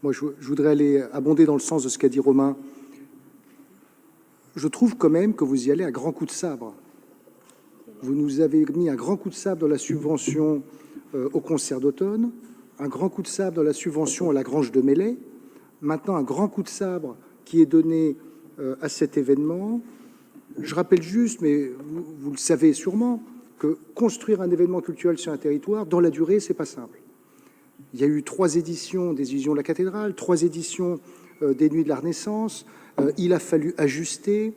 Moi, je voudrais aller abonder dans le sens de ce qu'a dit Romain. Je trouve quand même que vous y allez à grands coups de sabre. Vous nous avez mis un grand coup de sabre dans la subvention au concert d'automne, un grand coup de sabre dans la subvention à la Grange de Melay, maintenant un grand coup de sabre qui est donné à cet événement. Je rappelle juste, mais vous le savez sûrement, que construire un événement culturel sur un territoire, dans la durée, c'est pas simple. Il y a eu 3 éditions des Illusions de la Cathédrale, 3 éditions des Nuits de la Renaissance. Il a fallu ajuster,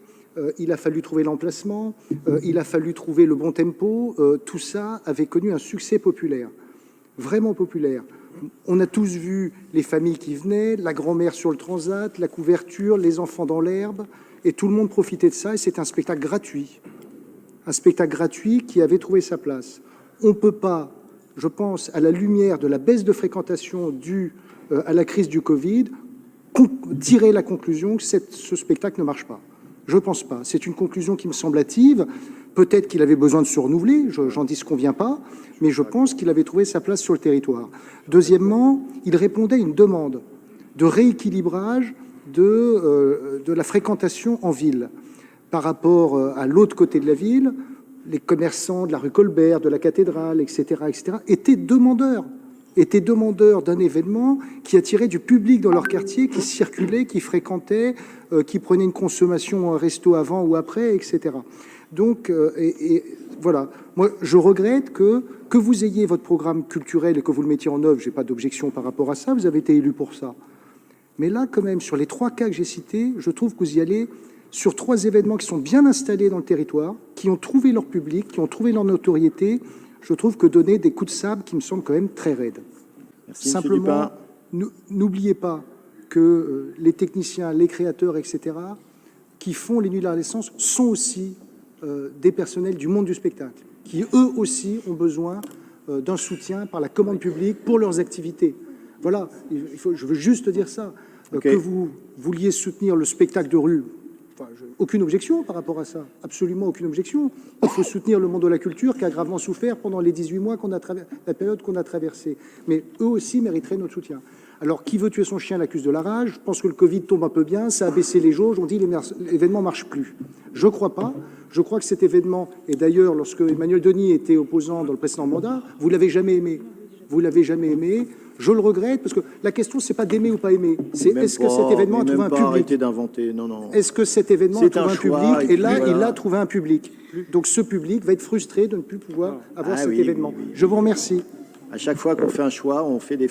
il a fallu trouver l'emplacement, il a fallu trouver le bon tempo. Tout ça avait connu un succès populaire, vraiment populaire. On a tous vu les familles qui venaient, la grand-mère sur le transat, la couverture, les enfants dans l'herbe, et tout le monde profitait de ça, et c'est un spectacle gratuit. Un spectacle gratuit qui avait trouvé sa place. On ne peut pas, je pense, à la lumière de la baisse de fréquentation due à la crise du Covid, tirer la conclusion que ce spectacle ne marche pas. Je ne pense pas. C'est une conclusion qui me semble hâtive. Peut-être qu'il avait besoin de se renouveler, j'en disconviens pas, mais je pense qu'il avait trouvé sa place sur le territoire. Deuxièmement, il répondait à une demande de rééquilibrage de la fréquentation en ville. Par rapport à l'autre côté de la ville, les commerçants de la rue Colbert, de la cathédrale, etc., étaient demandeurs d'un événement qui attirait du public dans leur quartier, qui circulait, qui fréquentait, qui prenait une consommation, un resto avant ou après, etc. Donc, voilà. Moi, je regrette que vous ayez votre programme culturel et que vous le mettiez en œuvre. Je n'ai pas d'objection par rapport à ça. Vous avez été élu pour ça. Mais là, quand même, sur les 3 cas que j'ai cités, je trouve que vous y allez sur 3 événements qui sont bien installés dans le territoire, qui ont trouvé leur public, qui ont trouvé leur notoriété. Je trouve que donner des coups de sabre qui me semblent quand même très raides. Merci, simplement, n'oubliez pas que les techniciens, les créateurs, etc., qui font les Nuits de la Renaissance sont aussi des personnels du monde du spectacle, qui eux aussi ont besoin d'un soutien par la commande publique pour leurs activités. Voilà, je veux juste dire ça. Okay. Que vous vouliez soutenir le spectacle de rue, aucune objection par rapport à ça, absolument aucune objection. Il faut soutenir le monde de la culture qui a gravement souffert pendant les 18 mois la période qu'on a traversée. Mais eux aussi mériteraient notre soutien. Alors, qui veut tuer son chien l'accuse de la rage. Je pense que le Covid tombe un peu bien, ça a baissé les jauges, on dit l'événement ne marche plus. Je ne crois pas. Je crois que cet événement, et d'ailleurs, lorsque Emmanuel Denis était opposant dans le précédent mandat, vous ne l'avez jamais aimé. Vous ne l'avez jamais aimé. Je le regrette, parce que la question, c'est pas d'aimer ou pas aimer. C'est est-ce que cet événement a trouvé un public. Non. Est-ce que cet événement a trouvé un public. Et là, il a trouvé un public. Donc ce public va être frustré de ne plus pouvoir avoir cet événement. Je vous remercie. À chaque fois qu'on fait un choix, on fait des